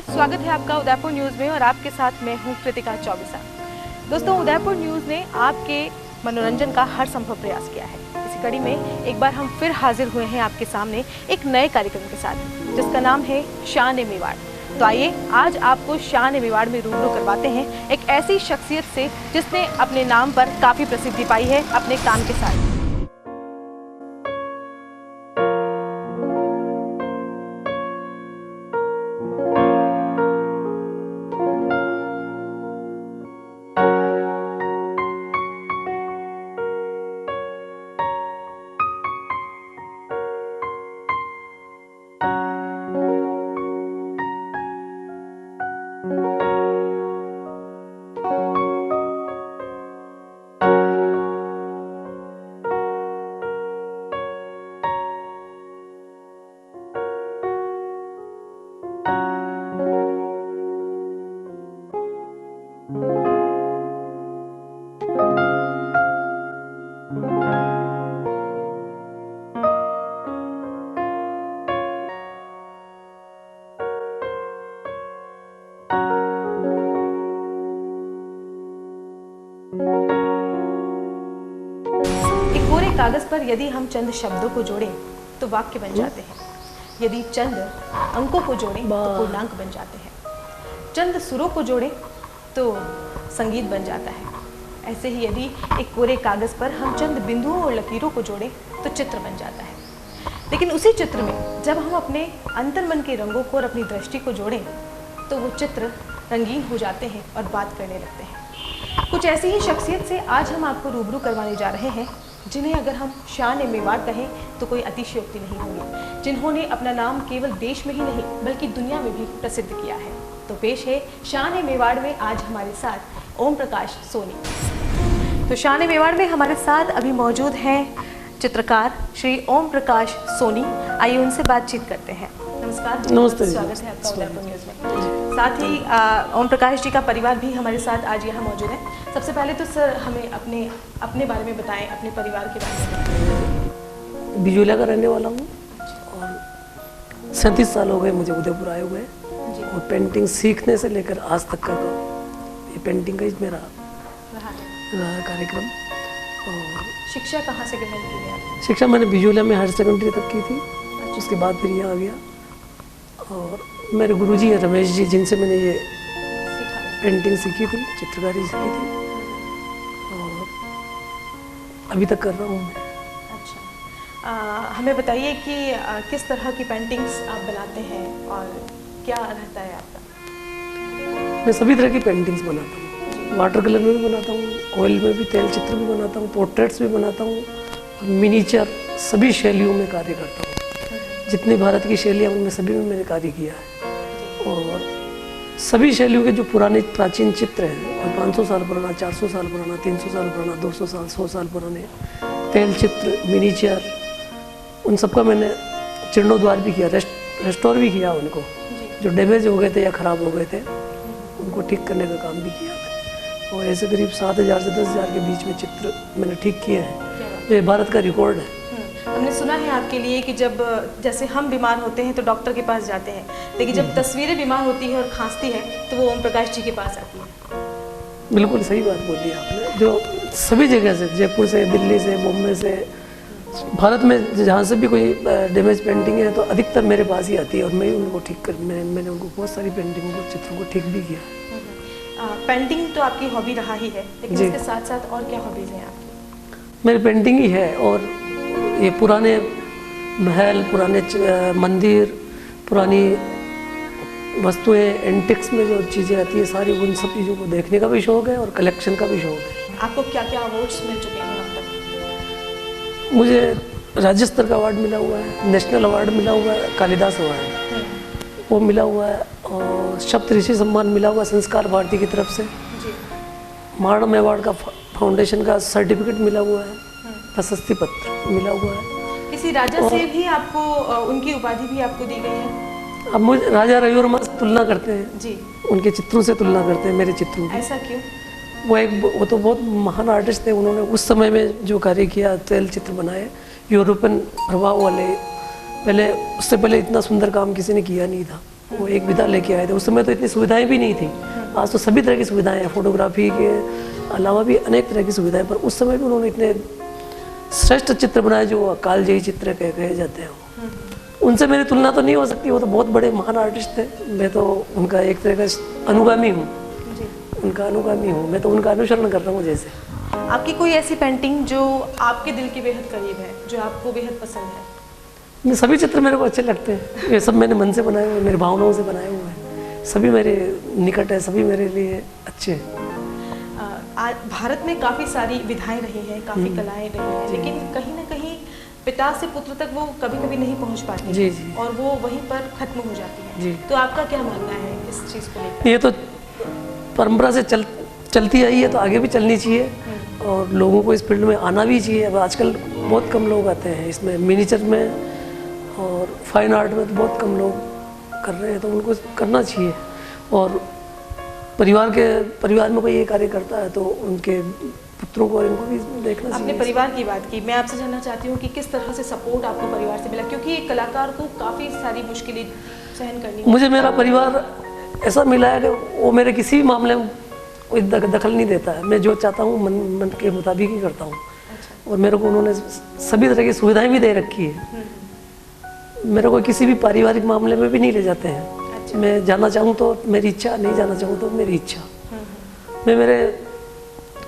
स्वागत है आपका उदयपुर न्यूज़ में और आपके साथ मैं हूं कृतिका चौबीसा। दोस्तों, उदयपुर न्यूज़ ने आपके मनोरंजन का हर संभव प्रयास किया है। इसी कड़ी में एक बार हम फिर हाजिर हुए हैं आपके सामने एक नए कार्यक्रम के साथ, जिसका नाम है शान-ए-मेवाड़। तो आइए आज आपको शान-ए-मेवाड़ में रूबरू करवाते हैं एक ऐसी शख्सियत से जिसने अपने नाम पर काफ़ी प्रसिद्धि पाई है अपने काम के साथ। कागज पर यदि हम चंद शब्दों को जोड़ें तो वाक्य बन जाते हैं। यदि चंद अंकों को जोड़ें तो पूर्णांक बन जाते हैं। चंद सुरों को जोड़ें तो संगीत बन जाता है। ऐसे ही यदि एक कोरे कागज पर हम चंद बिंदुओं और लकीरों को जोड़ें तो चित्र बन जाता है। लेकिन उसी चित्र में जब हम अपने अंतर्मन के रंगों को और अपनी दृष्टि को जोड़ें तो वो चित्र रंगीन हो जाते हैं और बात करने लगते हैं। कुछ ऐसी ही शख्सियत से आज हम आपको रूबरू करवाने जा रहे हैं, जिन्हें अगर हम शान-ए-मेवाड़ कहें तो कोई अतिशयोक्ति नहीं होगी, जिन्होंने अपना नाम केवल देश में ही नहीं बल्कि दुनिया में भी प्रसिद्ध किया है। तो पेश है शान-ए-मेवाड़ में आज हमारे साथ ओम प्रकाश सोनी। तो शान-ए-मेवाड़ में हमारे साथ अभी मौजूद हैं चित्रकार श्री ओम प्रकाश सोनी। आइए उनसे बातचीत करते हैं। नमस्कार। नमस्ते। स्वागत है आपका उदयपुर न्यूज़ में। साथ ही ओम प्रकाश जी का परिवार भी हमारे साथ आज यहाँ मौजूद है। सबसे पहले तो सर हमें अपने बारे में बताएं, अपने परिवार के बारे में बताएं। बिजोलिया का रहने वाला हूँ और 37 साल हो गए मुझे उदयपुर आए हुए। और पेंटिंग सीखने से लेकर आज तक का ये पेंटिंग का ही मेरा रहा कार्यक्रम। और शिक्षा कहाँ से ग्रहण की है? शिक्षा मैंने बिजोलिया में हायर सेकेंडरी तक की थी। उसके बाद फिर यहाँ आ गया और मेरे गुरुजी हैं रमेश जी, जिनसे मैंने ये पेंटिंग सीखी थी, चित्रकारी सीखी थी और अभी तक कर रहा हूँ मैं। अच्छा, हमें बताइए कि किस तरह की पेंटिंग्स आप बनाते हैं और क्या रहता है आपका? मैं सभी तरह की पेंटिंग्स बनाता हूँ। वाटर कलर में भी बनाता हूँ, ऑयल में भी, तेल चित्र भी बनाता हूँ, पोर्ट्रेट्स भी बनाता हूँ और मिनीचर सभी शैलियों में कार्य करता हूँ। जितनी भारत की शैलियाँ उनमें सभी में मैंने कार्य किया है। और सभी शैलियों के जो पुराने प्राचीन चित्र हैं और 500 साल पुराना, 400 साल पुराना, 300 साल पुराना, 200 साल, 100 साल पुराने तेल चित्र, मिनीचर, उन सबका मैंने जीर्णोद्धार भी किया, रेस्टोर भी किया उनको। जो डैमेज हो गए थे या ख़राब हो गए थे उनको ठीक करने का काम भी किया मैंने। और ऐसे करीब 7,000 से 10,000 के बीच में चित्र मैंने ठीक किए हैं। ये भारत का रिकॉर्ड है। हमने सुना है आपके लिए कि जब जैसे हम बीमार होते हैं तो डॉक्टर के पास जाते हैं, लेकिन जब तस्वीरें बीमार होती है और खांसती है तो वो ओम प्रकाश जी के पास आती है। बिल्कुल सही बात बोली आपने। जो सभी जगह से, जयपुर से, दिल्ली से, बॉम्बे से, भारत में जहाँ से भी कोई डैमेज पेंटिंग है तो अधिकतर मेरे पास ही आती है और मैं उनको ठीक कर मैंने उनको बहुत सारी पेंटिंगों को, चित्रों को ठीक भी किया। पेंटिंग तो आपकी हॉबी रहा ही है, लेकिन इसके साथ साथ और क्या हॉबीज़ हैं आपकी? मेरी पेंटिंग ही है और ये पुराने महल, पुराने मंदिर, पुरानी वस्तुएं, एंटिक्स में जो चीज़ें आती है सारी, उन सब चीज़ों को देखने का भी शौक़ है और कलेक्शन का भी शौक़ है। आपको क्या क्या अवार्ड्स मिल चुके हैं अब तक? मुझे राज्य स्तर का अवार्ड मिला हुआ है, नेशनल अवार्ड मिला हुआ है, कालिदास अवार्ड वो मिला हुआ है और सप्तऋषि सम्मान मिला हुआ है संस्कार भारती की तरफ से। मार्डम अवार्ड का फाउंडेशन का सर्टिफिकेट मिला हुआ है, प्रशस्ति पत्र मिला हुआ है। किसी राजा से भी आपको उनकी उपाधि भी आपको दी गई है? अब मुझे राजा रविवर्मा से तुलना करते हैं जी, उनके चित्रों से तुलना करते हैं मेरे चित्रों की। ऐसा क्यों? वो तो बहुत महान आर्टिस्ट थे। उन्होंने उस समय में जो कार्य किया, तेल चित्र बनाए यूरोपियन प्रभाव वाले, पहले उससे पहले इतना सुंदर काम किसी ने किया नहीं था। वो एक विधा लेके आए थे। उस समय तो इतनी सुविधाएं भी नहीं थी, आज तो सभी तरह की सुविधाएं हैं, फोटोग्राफी के अलावा भी अनेक तरह की सुविधाएं, पर उस समय भी उन्होंने इतने श्रेष्ठ चित्र बनाए जो कालजयी चित्र कहे जाते हैं। उनसे मेरी तुलना तो नहीं हो सकती, वो तो बहुत बड़े महान आर्टिस्ट थे, मैं तो उनका एक तरह का अनुगामी हूँ, उनका अनुगामी हूँ, मैं तो उनका अनुसरण कर रहा हूँ। जैसे आपकी कोई ऐसी पेंटिंग जो आपके दिल के बेहद करीब है, जो आपको बेहद पसंद है? ये सभी चित्र मेरे को अच्छे लगते हैं, ये सब मैंने मन से बनाए हुए, मेरी भावनाओं से बनाए हुए हैं, सभी मेरे निकट है, सभी मेरे लिए अच्छे हैं। आज भारत में काफ़ी सारी विधाएं रही हैं, काफ़ी कलाएं रही हैं, लेकिन कहीं ना कहीं पिता से पुत्र तक वो कभी कभी नहीं पहुंच पाती जी जी, और वो वहीं पर खत्म हो जाती है जी। तो आपका क्या मानना है इस चीज़ को लेकर? ये तो परंपरा से चलती आई है, तो आगे भी चलनी चाहिए और लोगों को इस फील्ड में आना भी चाहिए। अब आजकल बहुत कम लोग आते हैं इसमें, मिनीचर में और फाइन आर्ट में तो बहुत कम लोग कर रहे हैं, तो उनको करना चाहिए। और परिवार में कोई ये कार्य करता है तो उनके पुत्रों को और इनको भी देखना चाहिए। आपने परिवार की बात की, मैं आपसे जानना चाहती हूँ कि किस तरह से सपोर्ट आपको परिवार से मिला, क्योंकि एक कलाकार को काफ़ी सारी मुश्किलें सहन करनी होती मुझे मेरा परिवार ऐसा मिला है कि वो मेरे किसी भी मामले में कोई दखल नहीं देता है, मैं जो चाहता हूँ मन के मुताबिक ही करता हूँ। अच्छा। और मेरे को उन्होंने सभी तरह की सुविधाएं भी दे रखी है, मेरे को किसी भी पारिवारिक मामले में भी नहीं ले जाते हैं। अच्छा। मैं जाना चाहूँ तो मेरी इच्छा, नहीं जाना चाहूँ तो मेरी इच्छा। मैं मेरे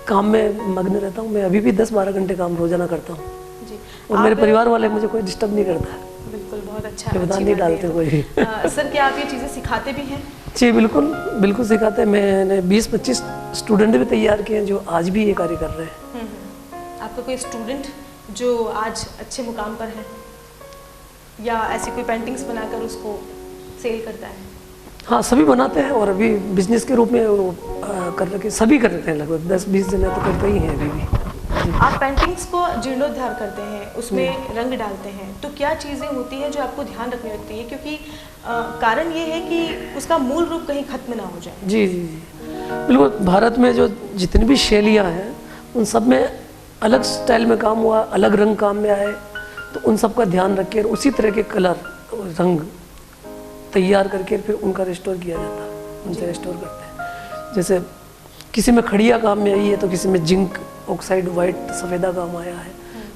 काम में मग्न रहता हूँ, मैं अभी भी 10-12 घंटे काम रोजाना करता हूँ जी। और मेरे परिवार वाले मुझे कोई डिस्टर्ब नहीं करता है, बिल्कुल, बहुत अच्छा, व्यवधान नहीं डालते कोई। सर क्या आप ये चीज़ें सिखाते भी हैं? जी बिल्कुल बिल्कुल सिखाते हैं। मैंने 20-25 स्टूडेंट भी तैयार किए हैं जो आज भी ये कार्य कर रहे हैं। आपका कोई स्टूडेंट जो आज अच्छे मुकाम पर है या ऐसी कोई पेंटिंग्स बनाकर उसको सेल करता है? हाँ, सभी बनाते हैं और अभी बिजनेस के रूप में वो कर रखे, सभी करते हैं, लगभग 10-20 जने तो करते ही हैं अभी भी। आप पेंटिंग्स को जीर्णोद्धार करते हैं, उसमें रंग डालते हैं, तो क्या चीज़ें होती हैं जो आपको ध्यान रखनी होती है, क्योंकि कारण ये है कि उसका मूल रूप कहीं खत्म ना हो जाए? जी जी जी बिल्कुल। भारत में जो जितनी भी शैलियाँ हैं उन सब में अलग स्टाइल में काम हुआ, अलग रंग काम में आए, तो उन सब का ध्यान रख के उसी तरह के कलर रंग तैयार करके फिर उनका रिस्टोर किया जाता है, उनसे रिस्टोर करते हैं। जैसे किसी में खड़िया काम में आई है तो किसी में जिंक ऑक्साइड वाइट सफ़ेदा काम आया है,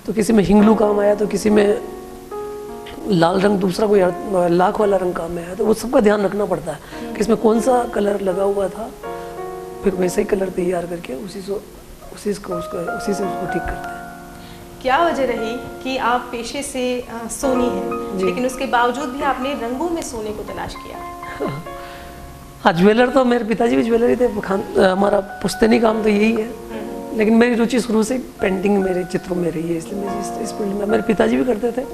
तो किसी में हिंगलू काम आया, तो किसी में लाल रंग दूसरा कोई लाख वाला रंग काम में आया, तो वो सबका ध्यान रखना पड़ता है कि इसमें कौन सा कलर लगा हुआ था, फिर वैसे ही कलर तैयार करके उसी से उसको ठीक करते हैं। क्या वजह रही कि आप पेशे से सोनी हैं, लेकिन उसके बावजूद भी आपने रंगों में सोने को तलाश किया? हाँ, ज्वेलर तो मेरे पिताजी भी ज्वेलरी थे, हमारा पुश्तैनी काम तो यही है, लेकिन मेरी रुचि शुरू से पेंटिंग मेरे चित्रों में रही है, इसलिए मैं इस फील्ड में। मेरे पिताजी भी करते थे,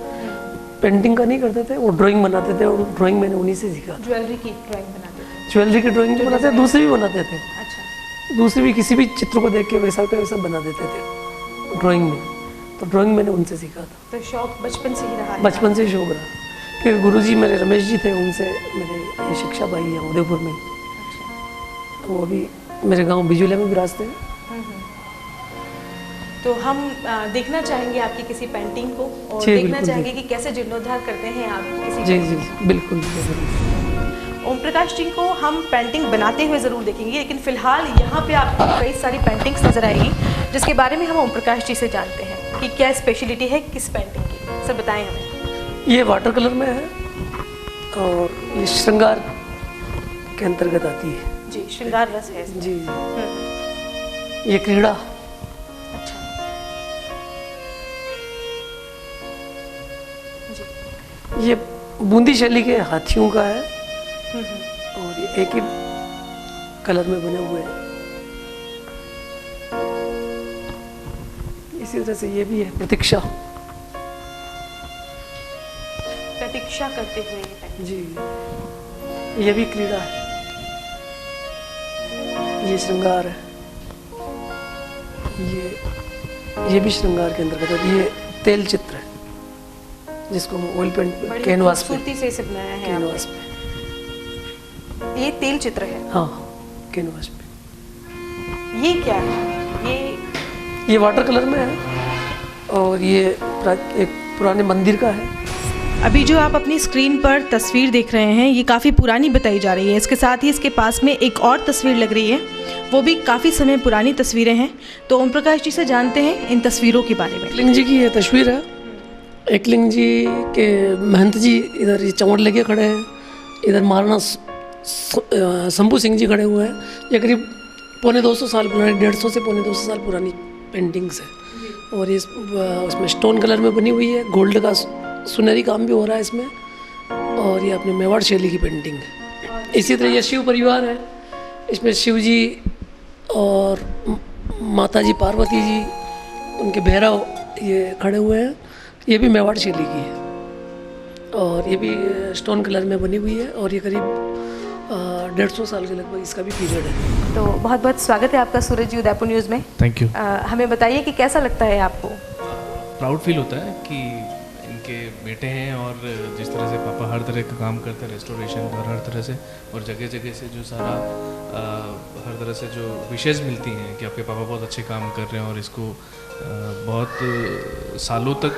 पेंटिंग का नहीं करते थे, वो ड्राइंग बनाते थे और ड्राइंग मैंने उन्हीं से सीखा। ज्वेलरी की ड्राइंग बनाते थे? ज्वेलरी की ड्राइंग बनाते थे, दूसरी भी बनाते थे। अच्छा। दूसरी भी किसी भी चित्र को देख के वैसा का वैसा बना देते थे ड्राइंग में, तो ड्राइंग मैंने उनसे सीखा था। तो शौक बचपन से ही रहा है? बचपन से शौक रहा। फिर गुरुजी मेरे रमेश जी थे, उनसे मेरे ये शिक्षा पाई है उदयपुर में। अच्छा। तो वो अभी मेरे गांव बिजुला में विराजते हैं। तो हम देखना चाहेंगे आपकी किसी पेंटिंग को और जी, देखना बिल्कुल, चाहेंगे कि कैसे जीर्णोद्धार करते हैं आप किसी जी पेंटिंग जी बिल्कुल बिल्कुल। ओम प्रकाश जी को हम पेंटिंग बनाते हुए ज़रूर देखेंगे, लेकिन फिलहाल यहाँ पे आपको कई सारी पेंटिंग्स नजर आएगी जिसके बारे में हम ओम प्रकाश जी से जानते हैं कि क्या स्पेशलिटी है किस पेंटिंग की। सर बताएं हमें। ये वाटर कलर में है और ये श्रृंगार के अंतर्गत आती है। जी, श्रृंगार रस है इसमें। जी हम्म। ये क्रीड़ा। अच्छा जी। ये बूंदी शैली के हाथियों का है और ये एक ही कलर में बने हुए हैं। इसी तरह से ये भी है प्रतीक्षा। प्रतीक्षा करते हुए ये पेंटिंग। जी, ये भी क्रीड़ा है, ये श्रृंगार है, ये भी श्रृंगार के अंतर्गत है। ये तेल चित्र है जिसको हम ऑयल पेंट कैनवास पे, खूबसूरती से इसे बनाया है कैनवास आपने। पे। ये तेल चित्र है? हाँ, कैनवास पे। ये क्या है? ये वाटर कलर में है और ये एक पुराने मंदिर का है अभी जो आप अपनी स्क्रीन पर तस्वीर देख रहे हैं ये काफ़ी पुरानी बताई जा रही है। इसके साथ ही इसके पास में एक और तस्वीर लग रही है, वो भी काफ़ी समय पुरानी तस्वीरें हैं। तो ओम प्रकाश जी से जानते हैं इन तस्वीरों के बारे में। एकलिंग जी की ये तस्वीर है। एकलिंग जी के महंत जी इधर ये चंवड़ लेके खड़े हैं, इधर महाराणा शंभू सिंह जी खड़े हुए हैं। ये करीब 250 साल पुरानी, 150 से 250 साल पुरानी पेंटिंग्स है और ये उसमें स्टोन कलर में बनी हुई है, गोल्ड का सुनहरी काम भी हो रहा है इसमें। और ये अपने मेवाड़ शैली की पेंटिंग है। इसी तरह ये शिव परिवार है, इसमें शिव जी और माता जी पार्वती जी, उनके भैरव ये खड़े हुए हैं। ये भी मेवाड़ शैली की है और ये भी स्टोन कलर में बनी हुई है और ये करीब 150 साल के लगभग इसका भी पीरियड है। तो बहुत बहुत स्वागत है आपका सूरज जी उदयपुर न्यूज़ में। Thank you. हमें बताइए कि कैसा लगता है आपको? प्राउड फील होता है कि इनके बेटे हैं और जिस तरह से पापा हर तरह का काम करते हैं, रेस्टोरेशन और हर तरह से, और जगह जगह से जो सारा हर तरह से जो विशेष मिलती हैं कि आपके पापा बहुत अच्छे काम कर रहे हैं और इसको बहुत सालों तक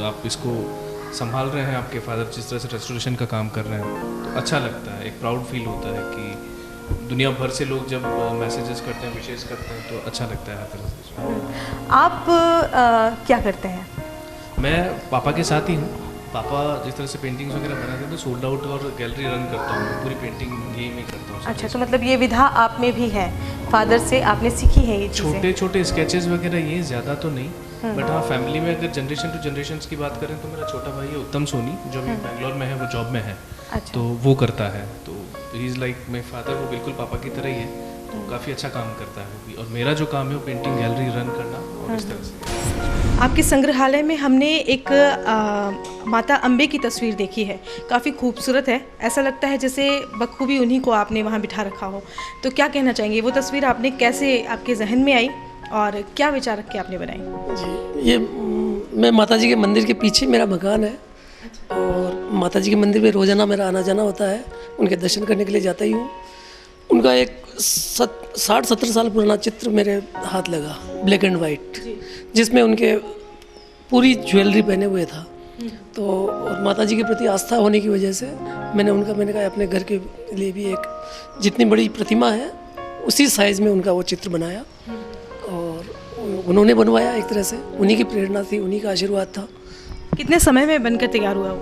आप इसको संभाल रहे हैं। आपके फादर जिस तरह से रेस्टोरेशन का काम कर रहे हैं, तो अच्छा लगता है, एक प्राउड फील होता है कि दुनिया भर से लोग जब मैसेजेस करते हैं, विशेष करते हैं, तो अच्छा लगता है हर तरह से। आप क्या करते हैं? मैं पापा के साथ ही हूँ। पापा जिस तरह से पेंटिंग्स वगैरह बनाते हैं तो सोल्ड आउट और गैलरी रन करता हूँ, पूरी पेंटिंग यही मैं करता हूँ। अच्छा, तो मतलब ये विधा आप में भी है, फादर से आपने सीखी है ये चीज़ें? छोटे छोटे स्केचेस वगैरह ये ज़्यादा तो नहीं, बट हाँ फैमिली में अगर जनरेशन टू जनरेशन की बात करें तो मेरा छोटा भाई है उत्तम सोनी, जो भी बेंगलोर में है, वो जॉब में है। अच्छा। तो वो करता है, तो he is like my father, वो बिल्कुल पापा की तरह ही है, तो काफ़ी अच्छा काम करता है वो भी। और मेरा जो काम है वो पेंटिंग गैलरी रन करना और इस तरह से। आपके संग्रहालय में हमने एक माता अम्बे की तस्वीर देखी है, काफ़ी खूबसूरत है। ऐसा लगता है जैसे बखूबी उन्हीं को आपने वहाँ बिठा रखा हो। तो क्या कहना चाहेंगे, वो तस्वीर आपने कैसे आपके जहन में आई और क्या विचार रख के आपने बनाई? जी, ये मैं माता जी के मंदिर के पीछे मेरा मकान है और माता जी के मंदिर में रोज़ाना मेरा आना जाना होता है, उनके दर्शन करने के लिए जाता ही हूँ। उनका एक 60-70 साल पुराना चित्र मेरे हाथ लगा, ब्लैक एंड वाइट, जिसमें उनके पूरी ज्वेलरी पहने हुए था। तो और माता जी के प्रति आस्था होने की वजह से मैंने कहा अपने घर के लिए भी एक जितनी बड़ी प्रतिमा है उसी साइज़ में उनका वो चित्र बनाया और उन्होंने बनवाया। एक तरह से उन्हीं की प्रेरणा थी, उन्हीं का आशीर्वाद था। कितने समय में बनकर तैयार हुआ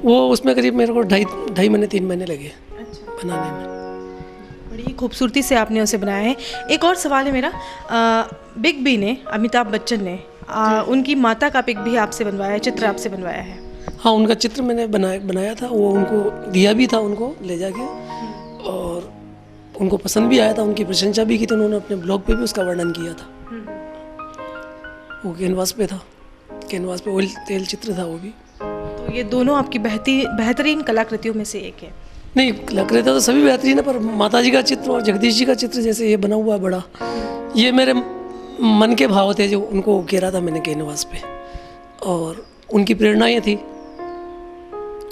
वो उसमें करीब मेरे को ढाई महीने 3 महीने लगे बनाने में। बड़ी खूबसूरती से आपने उसे बनाया है। एक और सवाल है मेरा, बिग बी ने, अमिताभ बच्चन ने उनकी माता का पिक भी आपसे बनवाया है, चित्र आपसे बनवाया है? हाँ, उनका चित्र मैंने बनाया था, वो उनको दिया भी था, उनको ले जाके, और उनको पसंद भी आया था, उनकी प्रशंसा भी की थी। उन्होंने अपने ब्लॉग पे भी उसका वर्णन किया था। वो कैनवास पे था, कैनवास पे ऑयल तेल चित्र था वो भी। तो ये दोनों आपकी बेहतरीन कलाकृतियों में से एक है? नहीं, कलाकृतियाँ तो सभी बेहतरीन है, पर माता जी का चित्र और जगदीश जी का चित्र जैसे ये बना हुआ बड़ा, ये मेरे मन के भाव थे जो उनको उकेरा था मैंने कैनवास पे, और उनकी प्रेरणाएं थी,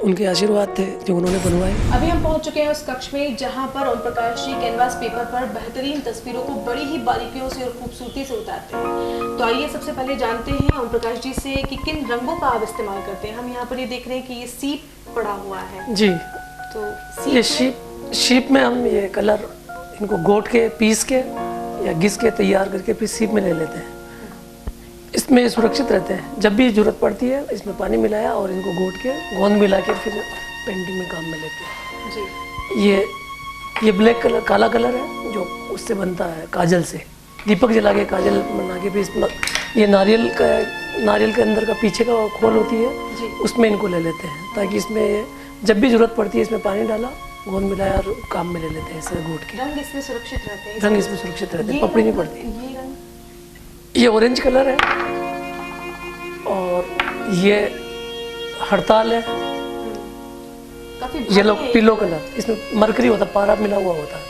उनके आशीर्वाद थे जो उन्होंने बनवाए। अभी हम पहुंच चुके हैं उस कक्ष में जहां पर ओम प्रकाश जी कैनवास पेपर पर बेहतरीन तस्वीरों को बड़ी ही बारीकियों से और खूबसूरती से उतारते हैं। तो आइए सबसे पहले जानते हैं ओम प्रकाश जी से कि किन रंगों का आप इस्तेमाल करते हैं। हम यहाँ पर ये देख रहे हैं कि ये सीप पड़ा हुआ है। जी, तो ये शीप में हम ये कलर इनको गोट के पीस के या घिस के तैयार करके फिर सीप में ले लेते हैं। इसमें सुरक्षित रहते हैं, जब भी ज़रूरत पड़ती है इसमें पानी मिलाया और इनको गोट के गोंद मिला के फिर पेंटिंग में काम में लेते हैं। जी, ये ब्लैक कलर, काला कलर है जो उससे बनता है काजल से, दीपक जला के काजल बना के फिर ये नारियल के अंदर का पीछे का खोल होती है, उसमें इनको ले लेते हैं, ताकि इसमें जब भी ज़रूरत पड़ती है इसमें पानी डाला, गोंद मिलाया और काम में ले लेते हैं ऐसे गोट के। रंग इसमें सुरक्षित रहते हैं? रंग इसमें सुरक्षित रहते हैं, पपड़ी नहीं पड़ती। ये रंग, ये ऑरेंज कलर है और ये हड़ताल है, काफी येलो पीलो कलर, इसमें मरकरी होता है, पारा मिला हुआ होता है।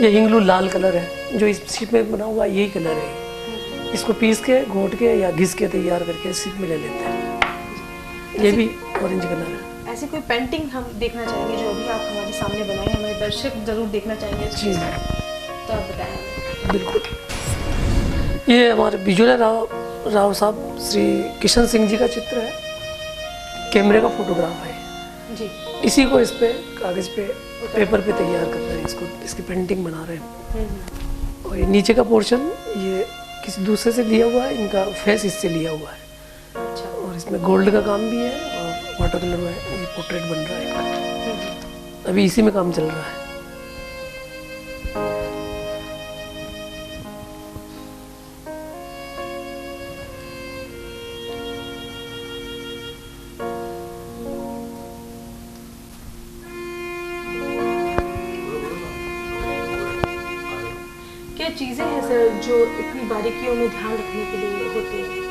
ये हिंगलू लाल कलर है जो इस सीप में बना हुआ यही कलर है। इसको पीस के घोट के या घिस के तैयार करके सीप में ले लेते हैं। ये भी ऑरेंज कलर है। ऐसी कोई पेंटिंग हम देखना चाहेंगे जो अभी आप हमारे सामने बनाए, हमारे दर्शक जरूर देखना चाहेंगे जी, तो आप बताएं। बिल्कुल। ये हमारे बिजुला राव साहब श्री किशन सिंह जी का चित्र है। कैमरे का फोटोग्राफ है। जी। इसी को इस पे कागज़ पे पेपर पे तैयार कर रहे हैं, इसको इसकी पेंटिंग बना रहे हैं। और ये नीचे का पोर्शन ये किसी दूसरे से लिया हुआ है, इनका फेस इससे लिया हुआ है। अच्छा। और इसमें गोल्ड का काम भी है और वाटर कलर में ये पोर्ट्रेट बन रहा है। अभी इसी में काम चल रहा है। क्या चीजें हैं सर जो इतनी बारीकियों में ध्यान रखने के लिए होती हैं?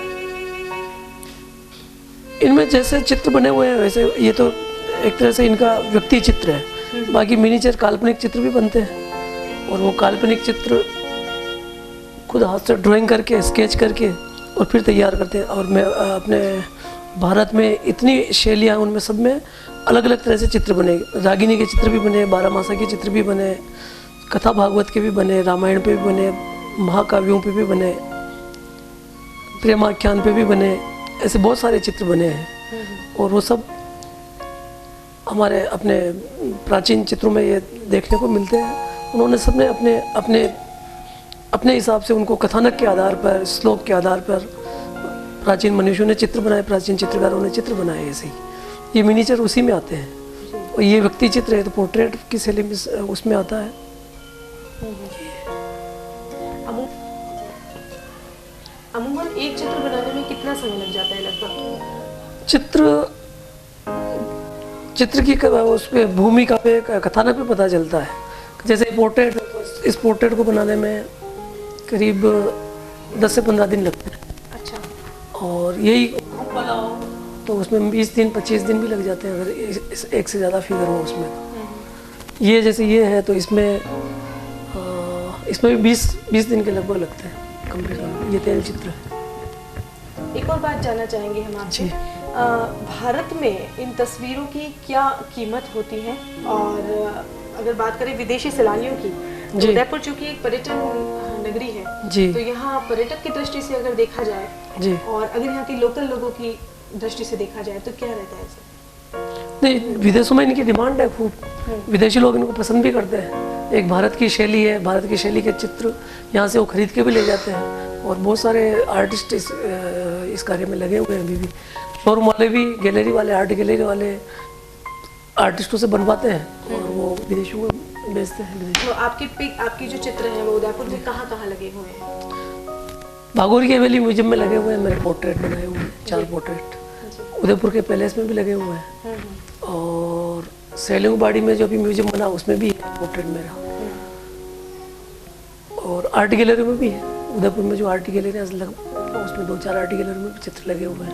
इनमें जैसे चित्र बने हुए हैं वैसे ये तो एक तरह से इनका व्यक्ति चित्र है। बाकी मिनीचर काल्पनिक चित्र भी बनते हैं और वो काल्पनिक चित्र खुद हाथ से ड्राइंग करके स्केच करके और फिर तैयार करते हैं। और मैं अपने भारत में इतनी शैलियाँ, उनमें सब में अलग अलग तरह से चित्र बने। रागिनी के चित्र भी बने, बारहमासा के चित्र भी बने, कथा भागवत के भी बने, रामायण पे भी बने, महाकाव्यों पे भी बने, प्रेमाख्यान पे भी बने, ऐसे बहुत सारे चित्र बने हैं। और वो सब हमारे अपने प्राचीन चित्रों में ये देखने को मिलते हैं। उन्होंने सबने अपने अपने अपने हिसाब से उनको कथानक के आधार पर, श्लोक के आधार पर प्राचीन मनुष्यों ने चित्र बनाए, प्राचीन चित्रकारों ने चित्र बनाए। ऐसे ही ये मिनीचर उसी में आते हैं। और ये व्यक्ति चित्र है तो पोर्ट्रेट की शैली में उसमें आता है। अमूमन एक चित्र बनाने में कितना समय लग जाता है लगभग? चित्र की उस पे भूमिका पे, कथानक पे पता चलता है। जैसे पोर्ट्रेट, इस पोर्ट्रेट को बनाने में करीब 10 से 15 दिन लगते हैं। अच्छा। और यही ग्रुप वाला हो तो उसमें 20 दिन 25 दिन भी लग जाते हैं, अगर एक से ज़्यादा फिगर हो उसमें। ये जैसे ये है तो इसमें भी 20 दिन के लगभग लगते हैं कंप्लीट होने। ये तेल चित्र है। एक और बात जानना चाहेंगे हम आपसे, भारत में इन तस्वीरों की क्या कीमत होती है? और अगर बात करें विदेशी सैलानियों की, तो उदयपुर चूंकि एक पर्यटन नगरी है जी, तो यहाँ पर्यटक की दृष्टि से अगर देखा जाए जी, और अगर यहाँ के लोकल लोगों की दृष्टि से देखा जाए तो क्या रहता है? नहीं, विदेशों में इनकी डिमांड है खूब। विदेशी लोग इनको पसंद भी करते हैं। एक भारत की शैली है, भारत की शैली के चित्र यहाँ से वो खरीद के भी ले जाते हैं। और बहुत सारे आर्टिस्ट इस कार्य में लगे हुए हैं अभी भी। शोरूम वाले भी, गैलरी वाले, आर्ट गैलरी वाले आर्टिस्टों से बनवाते हैं और वो विदेशों में बेचते हैं। तो आपकी जो चित्र हैं वो उदयपुर में कहाँ कहाँ लगे हुए हैं? भागोरी के हवेली म्यूजियम में लगे हुए हैं, मेरे पोर्ट्रेट बनाए हुए हैं, 4 पोर्ट्रेट। उदयपुर के पैलेस में भी लगे हुए हैं और सैलिंगबाड़ी में जो भी म्यूजियम बना उसमें भी है पोर्ट्रेट मेरा। और आर्ट गैलरी में भी है, उदयपुर में जो आर्ट गैलरी है उसमें 2-4 आर्ट गैलरी में भी चित्र लगे हुए हैं।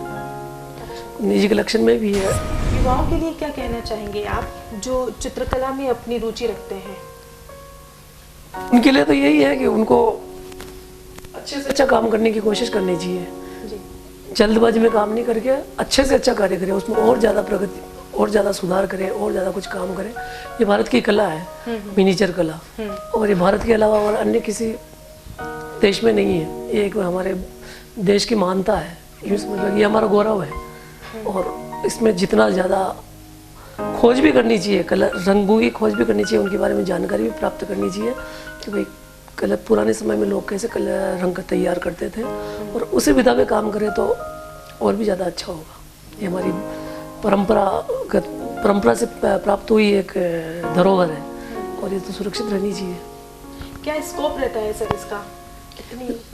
निजी कलेक्शन में भी है। युवाओं के लिए क्या कहना चाहेंगे आप जो चित्रकला में अपनी रुचि रखते हैं? उनके लिए तो यही है कि उनको अच्छे से अच्छा काम करने की कोशिश करनी चाहिए। जल्दबाजी में काम नहीं करके अच्छे से अच्छा कार्य करें, उसमें और ज़्यादा प्रगति, और ज़्यादा सुधार करें, और ज़्यादा कुछ काम करें। ये भारत की कला है, मिनीचर कला, और ये भारत के अलावा और अन्य किसी देश में नहीं है। ये एक हमारे देश की महानता है, यूँ समझ लो, ये हमारा गौरव है। और इसमें जितना ज़्यादा खोज भी करनी चाहिए, कलर रंगों की खोज भी करनी चाहिए, उनके बारे में जानकारी भी प्राप्त करनी चाहिए कि भाई कलर पुराने समय में लोग कैसे कलर रंग तैयार करते थे, और उसी विधा में काम करें तो और भी ज़्यादा अच्छा होगा। ये हमारी परंपरा से प्राप्त हुई एक धरोहर है और ये तो सुरक्षित रहनी चाहिए। क्या स्कोप रहता है सर इसका?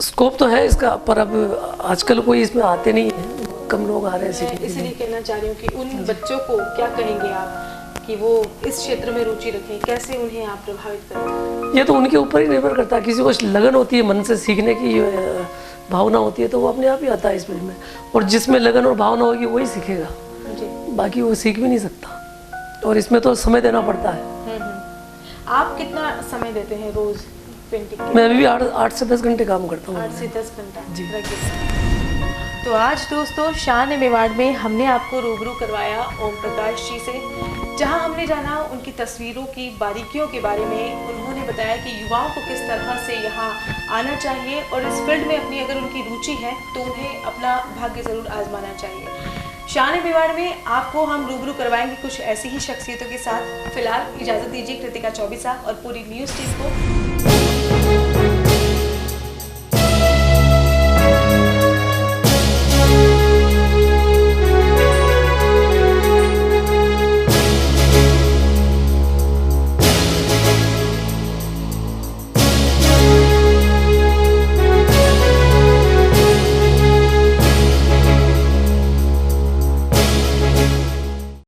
स्कोप तो है इसका, पर अब आजकल कोई इसमें आते नहीं है, कम लोग आ रहे हैं। इसलिए कहना चाह रही हूँ कि उन बच्चों को क्या कहेंगे आप कि वो इस क्षेत्र में रुचि रखें, कैसे उन्हें आप प्रभावित करें? ये तो उनके ऊपर ही निर्भर करता है। किसी को लगन होती है, मन से सीखने की भावना होती है तो वो अपने आप ही आता है इस फील्ड में, और जिसमें लगन और भावना होगी वही सीखेगा, बाकी वो सीख भी नहीं सकता। और इसमें तो समय देना पड़ता है। आप कितना समय देते हैं रोज पेंटिंग के? मैं अभी भी 8 से 10 घंटे काम करता हूँ। 8 से 10 घंटा जी। तो आज दोस्तों शान मेवाड़ में हमने आपको रूबरू करवाया ओम प्रकाश जी से, जहां हमने जाना उनकी तस्वीरों की बारीकियों के बारे में। उन्होंने बताया कि युवाओं को किस तरह से यहाँ आना चाहिए और इस फील्ड में अपनी अगर उनकी रुचि है तो उन्हें अपना भाग्य ज़रूर आजमाना चाहिए। शान बिवाड़ में आपको हम रूबरू करवाएंगे कुछ ऐसी ही शख्सियतों के साथ। फिलहाल इजाजत दीजिए कृतिका चौबीसा और पूरी न्यूज़ टीम को।